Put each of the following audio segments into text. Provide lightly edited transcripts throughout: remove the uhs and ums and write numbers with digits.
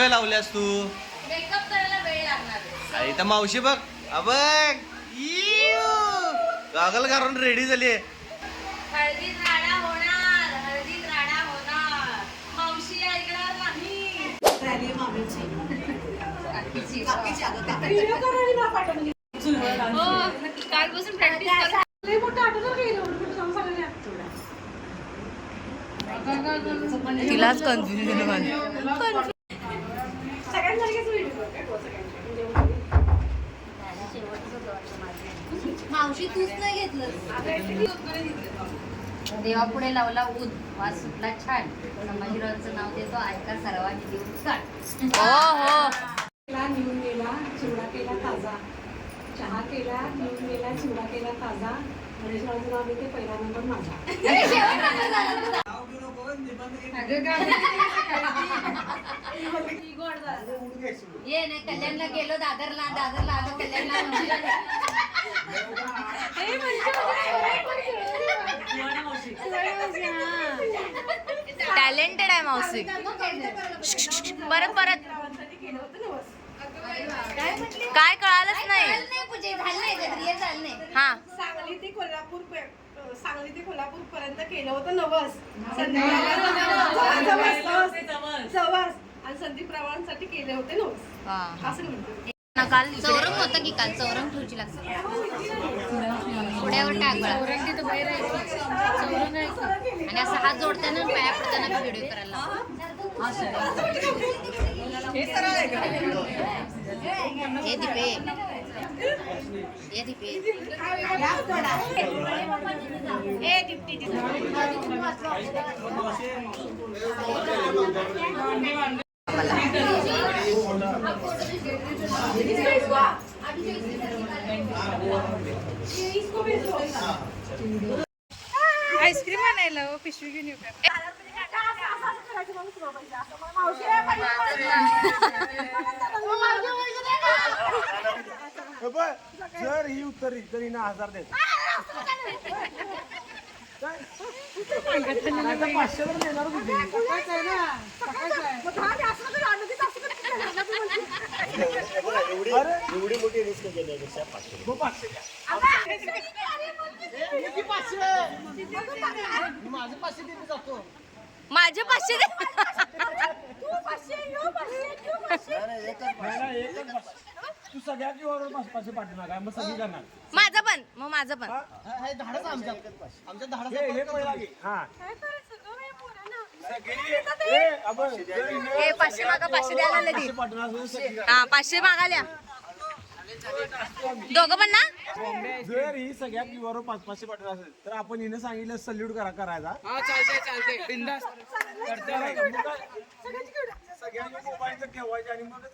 वेळ लावल्यास तू? मेकअप करायला वेळ लागणार आई तर मावशी बघ बघ गॉगल घालून रेडी झाली. हळदीत राडा होणार, हळदीत राडा होणार. मावशी ऐकणार नाही. कालपासून प्रॅक्टिस तिलाच कन्फ्युजन मावशी तूच नाही घेतलं. देवापुढे लावला ऊद, वास सुटला छान. संभाजीरावांचं नाव देतो, ऐका सर्वांनी देऊन काढ. नेऊन गेला चिवडा केला ताजा, चहा केला नेऊन गेला चिवडा केला ताजा. गणेशरावचं नाव घेते, पहिला नंबर माझा. ये नाही कल्याणला गेलो, दादरला आलो कल्याणला. टॅलेंटेड आहे मावशी. परत परत काय कळालंच नाही. हा सांगली ते कोल्हापूर पर्यंत केलं होतं नवस. जवस आणि संदीप रावांसाठी केले होते नवस असं म्हणतो. काल चौरंग होतं की काल चौरंग ठेवची लागते पुढ्यावर टाक आणि असं हात जोडताना पाया पडताना व्हिडिओ करायला ये दीपे ये दीपे आईस्क्रीम आणायला पिशवी घेऊन येऊ का? जर ही उत्तरी तरी ना 1000 देत. 500 वर देणार होती. एवढी मोठी रिस्क केल्यापेक्षा 500 माझं 500 देते जातो. माझे 500 दे. तू सगळ्या किंवा 500 पाठवणार काय? मग सगळी करणार. माझं पण मग माझं पण धाडस आमच्या धाडस हे पहिला घे. हा हे 500 मागा 500 द्यायला लागले ती. 500 पाठवणार सगळी. हा 500 मागाल्या दोघं पण ना. जर ही सगळ्या किंवा 500 पाठवणार असेल तर आपण हिने सांगितलं सल्यूट करायचा. सगळ्यांनी मोबाईलचं ठेवायचं आणि मगच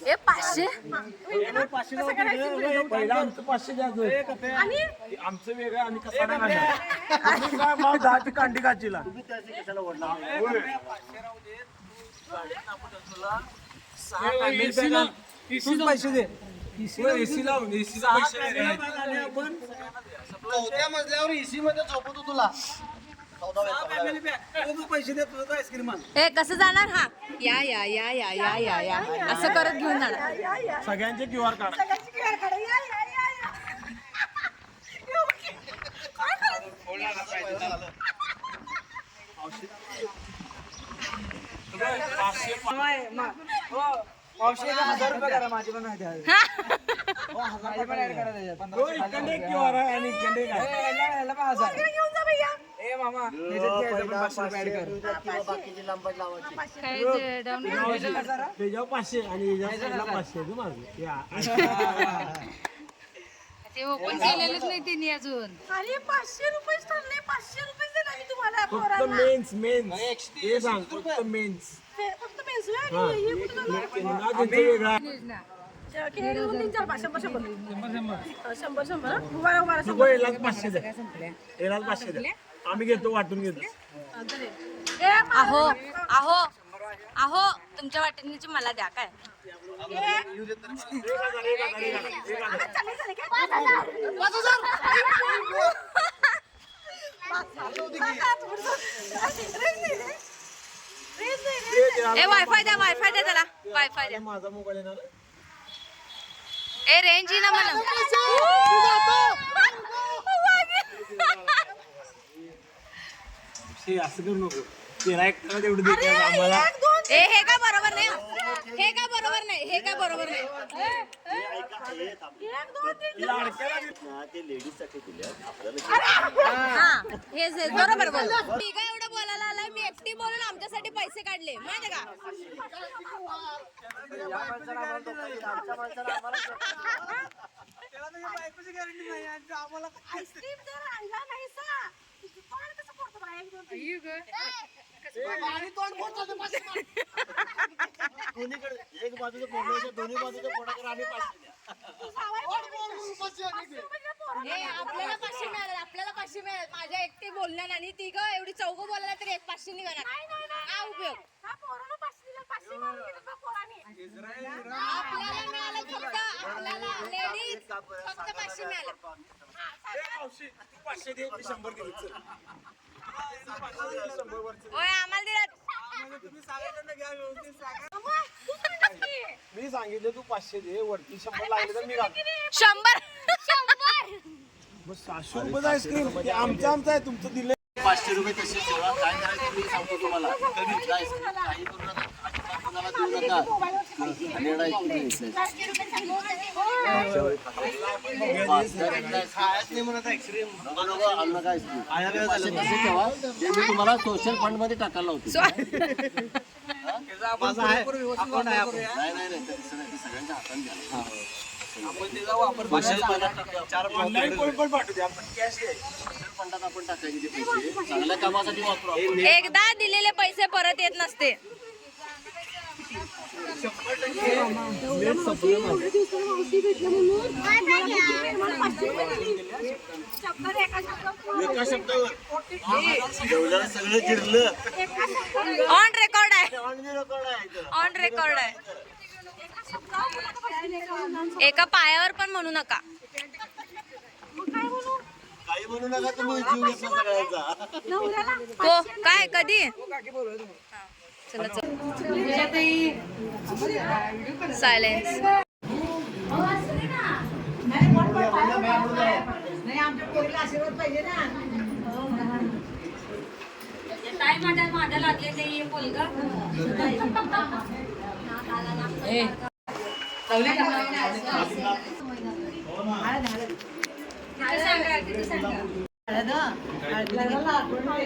हे 500 पहिला आमचं 500 द्यायचं आमचं वेगळं आणि कसं काय मग 10ची कांडी काचीला पैसे दे. एसी लावून एसीचा मजल्यावर एसी मध्ये झोपवतो तुला. पैसे देतो आईस्क्रीम. हे कसं जाणार? हा या या या या या या या असं करत घेऊन जाणार. सगळ्यांचे QR कार्ड. मावशी 1000 रुपये करा माझी पण द्या. माझी पण ऍड करा त्याच्यात. इकडे QR आहे आणि इकडे काय ह्याला पण 1000. ए मामा ह्याच्यात घ्यायचं पण 500 रुपये ऍड कर. बाकीची लांबच लावायची. त्याच्यावर 500 आणि याच्यावर 500 माझं या. ते ओपन केलेलंच नाही तिने अजून. अरे 500 रुपये ठरले, 500 रुपये देणार मी तुम्हाला. फक्त मेन्स हे सांग. फक्त मेन्स फक्त पेन्सिल आणि हे कुठं झालं? वेगळा. केळी दोन 3 4 500 100 उभा नको यालाच 500 द्या. यालाच 500 द्या. आम्ही घेतो वाटून घेतो. अहो अहो अहो तुमच्या वाटेनीची मला द्या काय. ए वायफाय द्या त्याला वायफाय द्या. माझा मोबाईल येणार ए रेंज ना म्हणा. असं करू नको. तेरा एक तेवढं देते आम्हाला. ए हे का बरोबर नाही. हे का बरोबर नाही. हे का बरोबर नाही. हा हेच बरोबर बोल. मी काय एवढं बोलायला आलाय. मी एकटी बोलून आमच्यासाठी पैसे काढले माहिती का. एक बाजूचं फोडण्याच्या दोन्ही बाजूच्या फोडाकडे आम्ही 500 द्या. आपल्याला 500 मिळाले. आपल्याला 500 मिळाले. माझ्या एकटे बोलण्यात आणि ती ग एवढी चौघ बोलायला तरी 500 निघाला. काय उपयोग. आपल्याला मिळालं फक्त आपल्याला लेडीज फक्त 500 मिळाले. 500 दे 100 दिले. चल. होय आम्हाला दिलं. मी सांगितलं तू 500 दे वरती 100 लागले तर मी घालतो. 100 मग 700 रुपये आईस्क्रीम आमचं आहे तुमचं दिलं. 500 रुपये तसे ठेवा. काय करायचं मी सांगतो तुम्हाला. कधी आईस्क्रीम काही करू नका. अजिबात कोणाला देऊ नका. हंड्रेड आईस्क्रीम तसे ठेवा. ते मी तुम्हाला सोशल फंड मध्ये टाकायला होते. माझा आहे अकाउंट आहे आपलं. नाही नाही नाही तसं नाही. ते सगळ्यांच्या हाताने द्या. आपण त्याचा वापर सोशल फंडात टाकूया. 4 ऑनलाईन कोण पाठवू दे आपण कॅश दे. सोशल फंडात आपण टाकायचे ते पैसे चांगल्या कामासाठी वापरू आपण. एकदा दिलेले पैसे परत येत नसते. एका शब्दावर जेवल्याला सगळं जिरलं. ऑन रेकॉर्ड आहे. ऑनली रेकॉर्ड आहे इथं. ऑन रेकॉर्ड आहे. एका पायावर पण म्हणू नका. काही म्हणू नका तुम्ही जीव घेतला सगळ्यांचा. हो काय कधी सायलेन्स. काय माझ्या लागले ते पोलगा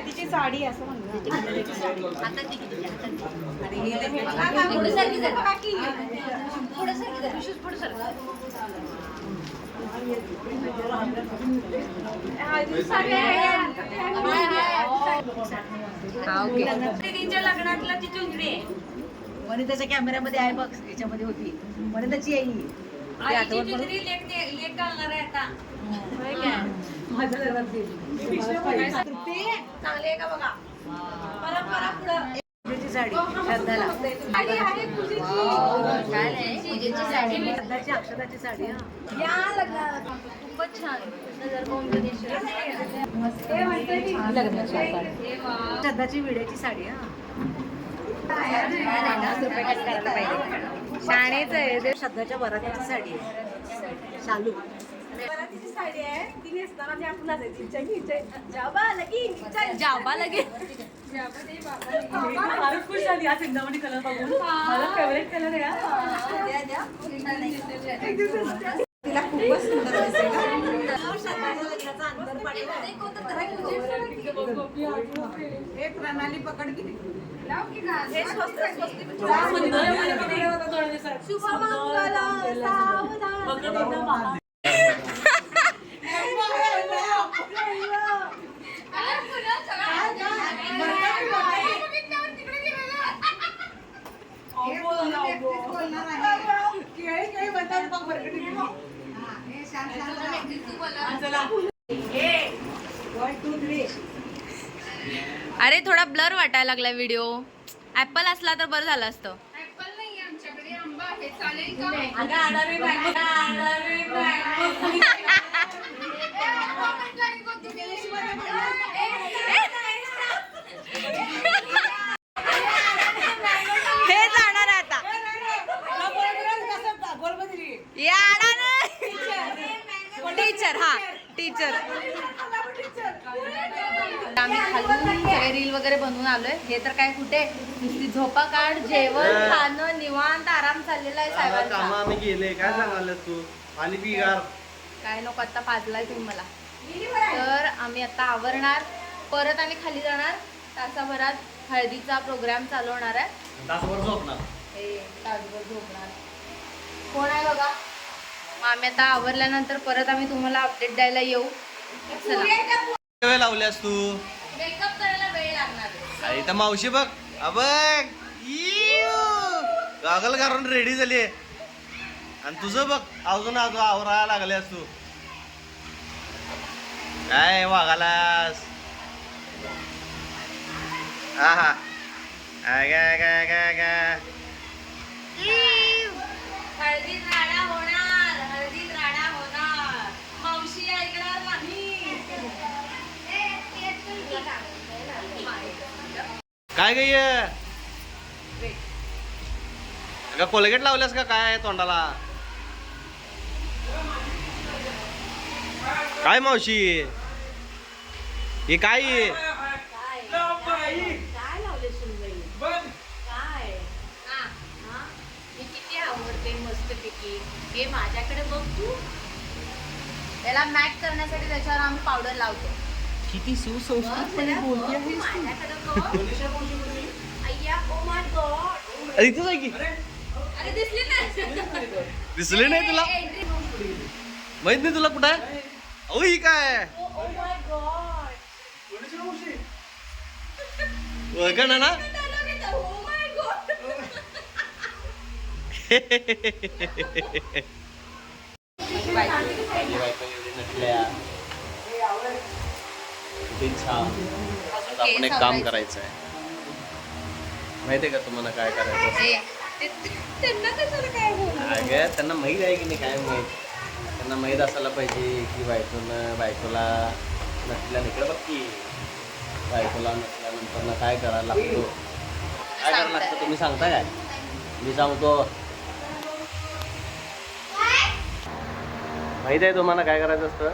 तिची साडी असं तिच्या लग्नातला ती चुंदरी आहे. वनिताच्या कॅमेऱ्यामध्ये आहे बघ याच्यामध्ये होती वनिताची येईल आईची चुंदरी लेक घालणार आहे आता. माझ्या लग्नात चांगली आहे का बघा. परंपरा पुढं पूजेची साडी श्रद्धाला साडी आहे पूजेची. काय नाही पूजेची साडी श्रद्धाची अक्षताची साडी हा या लग्नाला खूपच छान. लग्नाची साडी श्रद्धाची विड्याची साडी हा शाळेच आहे. श्रद्धाच्या वरातीची साडी आहे शालू बरातीची साडी आहे. ती नेसताना मी आपण जाबा लगे फारच खुश झाली हा चिंतामणी कलर बघून. माझा फेवरेट कलर आहे. तिला खूपच सुंदर दिसेल. एक प्रणाली पकड किती अरे थोडा ब्लर वाटायला लागला व्हिडिओ. ऍपल असला तर बरं झालं असतं. हे जाणार आहे आता. टीचर हा टीचर. आम्ही खालून सगळे रील वगैरे बनवून आलोय. हे तर काय कुठे नुसती झोपा काढ, जेवण खाणं निवांत आराम चाललेला आहे साहेबांचा. आम्ही गेले काय सांगाल तू पाणी पिगार काय नको आता पाजलाय तुम्ही मला. तर आम्ही आता आवरणार, परत आम्ही खाली जाणार. तासाभरात हळदीचा प्रोग्राम चालू होणार आहे. तासभर झोपणार. हे तासभर झोपणार. कोण आहे बघा. मग आम्ही आता आवरल्यानंतर परत आम्ही तुम्हाला अपडेट द्यायला येऊ. वेळ लावल्यास तू मेकअप करायला वेळ लागणार. आई तर मावशी बघ बघ गॉगल घालून रेडी झाली आणि तुझं बघ अजून आवरायला लागल्यास तू काय वागालास. हा हा हळदीत राडा होणार, हळदीत राडा होणार. मावशी ऐकणार नाही. काय गे अगं कोलगेट लावल्यास का काय तोंडाला. काय मावशी हे काय काय लावले सुनबाई काय हा मी किती आवडते मस्त पैकी. हे माझ्याकडे बघ तू. त्याला मॅट करण्यासाठी त्याच्यावर आम्ही पावडर लावतो. किती सुसंस्कृतपणे बोलते आहेस तू. माझ्याकडे बघ. अय्या ओ माय गॉड. इथंच आहे की अरे दिसली नाही. दिसले नाही तुला माहित नाही तुला कुठं आहे. अहो ही काय ओ माय गॉड. ओळखा ना Oh my God. आपण एक काम करायचं आहे माहितीये का तुम्हाला काय करायचं. त्यांना कशाला काय बोलू. अगं त्यांना माहीत आहे की नाही काय माहीत. त्यांना माहीत असायला पाहिजे की बायकोला नसल्यानं इकडे बघ की बायकोला नसल्यानंतर ना काय करायला लागतो. काय करायला लागतं तुम्ही सांगता काय. मी सांगतो माहीत आहे तुम्हाला काय करायचं असतं.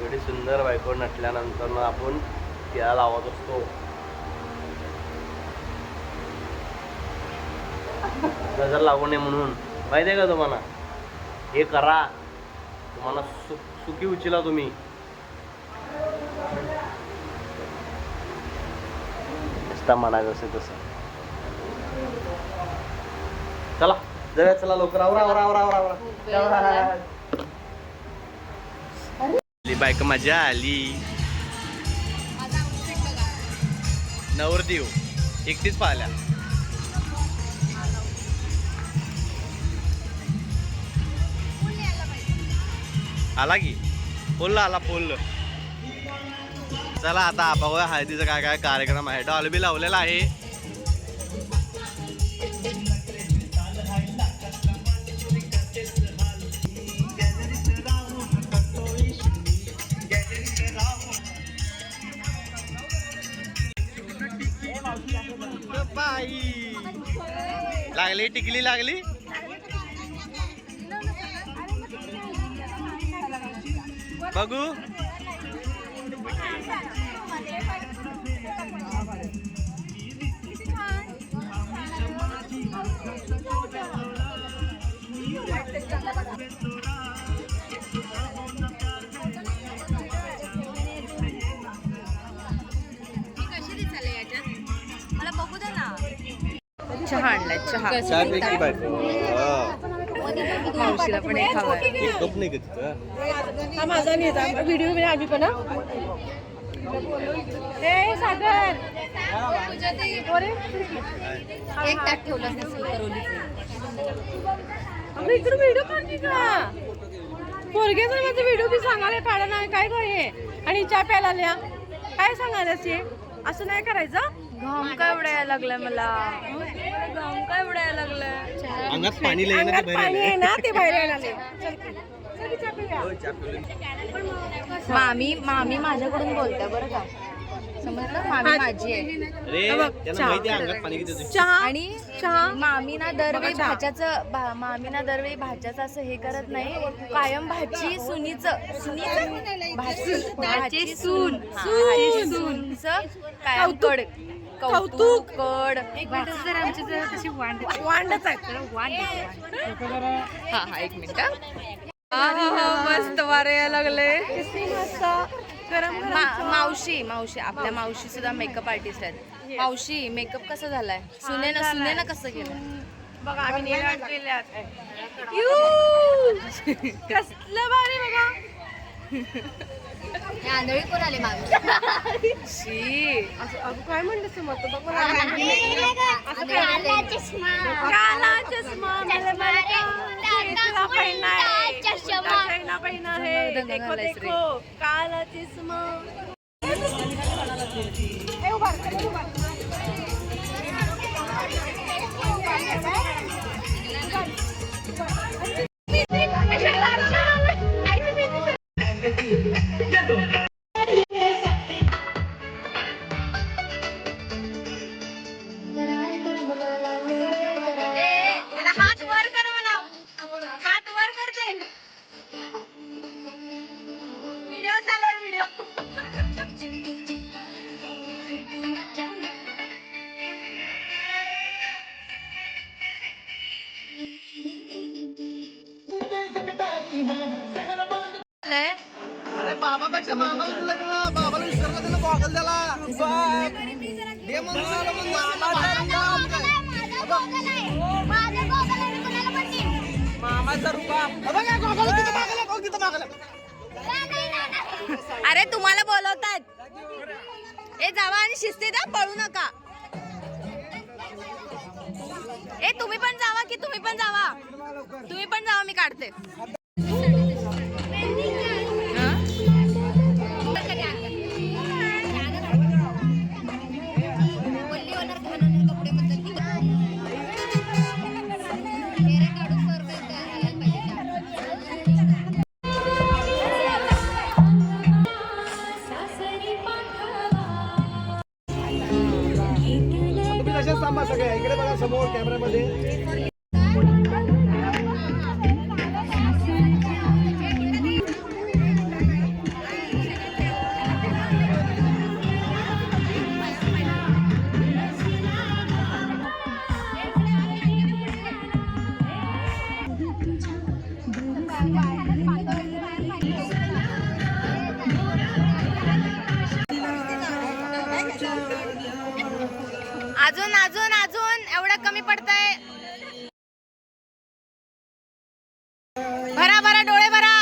एवढी सुंदर बायको नटल्यानंतर ना आपण तिला लावत असतो. नजर लागू नये म्हणून माहिती आहे का तुम्हाला. हे करा तुम्हाला सुखी उचला तुम्ही. नुसता म्हणायचं असेल तसं. चला जाऊया चला लवकर आवरा आवरा आवरा आवरा आवरा. बायक मजा आली. नवरदेव एकटीच पाहिल्या. आला की फुल आला फुल. चला आता बघूया हळदीचा काय काय कार्यक्रम आहे. डॉल बी लावलेला आहे. लागली टिकली लागली. बघू मला बघू दे ना. चहा आणलाय चहा. मावशीला पण एक हवाय. कप नाही का तिथं. हा माझा नेता व्हिडिओ मध्ये आम्ही पण हे सागर एक ताट ठेवलं इकडे व्हिडिओ काढली का. पोरग्याचा माझा व्हिडिओ बी सांगायला काढा नाही काय गं हे. आणि चहा प्यायला आल्या काय सांगायला असं नाही करायचं. घाम काय उडायला लागलाय मला. घाम काय उडायला लागलाय. अंगात पाणी लय ना, ते पाणी आहे ना ते बाहेर आले. मामी माझ्याकडून बोलते बरं का, समजलं. मामी माझी आहे. त्यांना माहिती आहे अंगात पाणी किती होतं. चहा आणि मामीना दरवेळी भाच्याचं असं हे करत नाही. कायम भाची भाची सूनचं कायम कौतुक कड. वांडच आहे. हा एक मिनिट. मस्त वारे यायला लागले. मावशी आपल्या मावशी सुद्धा मेकअप आर्टिस्ट आहेत. मावशी मेकअप कसा झालाय? सुनेनं कसं केलं बघा. आम्ही नेल आर्ट केल्यात. कसलं भारी बघा. आंधळी कोण आले मामी? शी असं काय म्हणतेस मग तू? बघ काला चष्मा पहिना है, देखो देखो काला चष्मा. बाबाला विसरला त्याला गॉगल द्याला. मामाचा रुपा. अरे तुम्हाला बोलवतात. ए जावा आणि शिस्तीत द्या, पळू नका. ए तुम्ही पण जावा की तुम्ही पण जावा मी काढते. सगळ्या इकडे बघा समोर कॅमेऱ्यामध्ये. अजून एवढं कमी पडतंय. भरा डोळे भरा.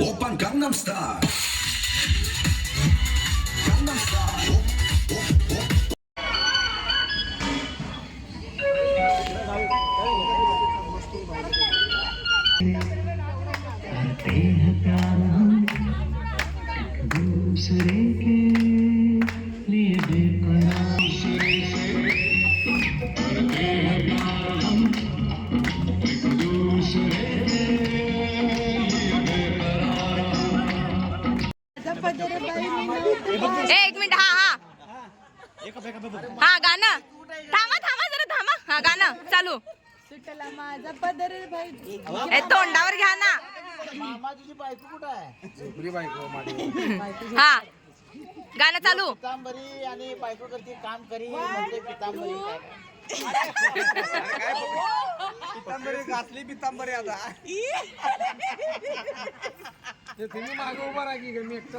Oppan Gangnam Style. Gangnam Style. एक मिनिट. हा गाणं थांबा जरा थांबा. हा गाणं चालू. ए तोंडावर घ्या ना. मामाची बायको कुठं आहे? हा गाणं चालू. पितांबरी आणि बायको करते काम करी म्हणते पितांबरी. पितांबरी घातली पितांबरी आता. तुम्ही मागे उभा राहा की मी एकटं.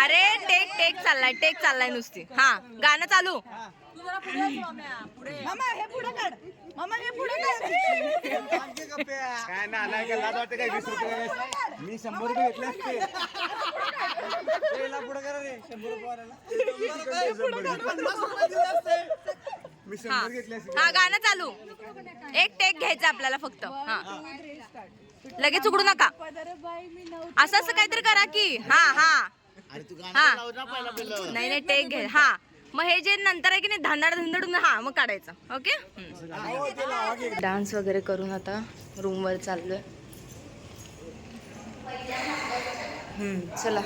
अरे टेक चाललाय नुसती. हा गाणं चालू. काय ना नाही का लाज वाटते काय 20 रुपये मी 100 रुपये घेतले असते. पुढे करा रे 100 रुपये मी 100 घेतले असते. हा गाणं चालू. एक टेक घ्यायचं आपल्याला फक्त. हा लगेच उघडू नका. असं काहीतरी करा की. हा नाही टेक घे. हा मग हे जे नंतर आहे की नाही धंदडून हा मग काढायचं. ओके. डान्स वगैरे करून आता रूमवर चाललोय. चला.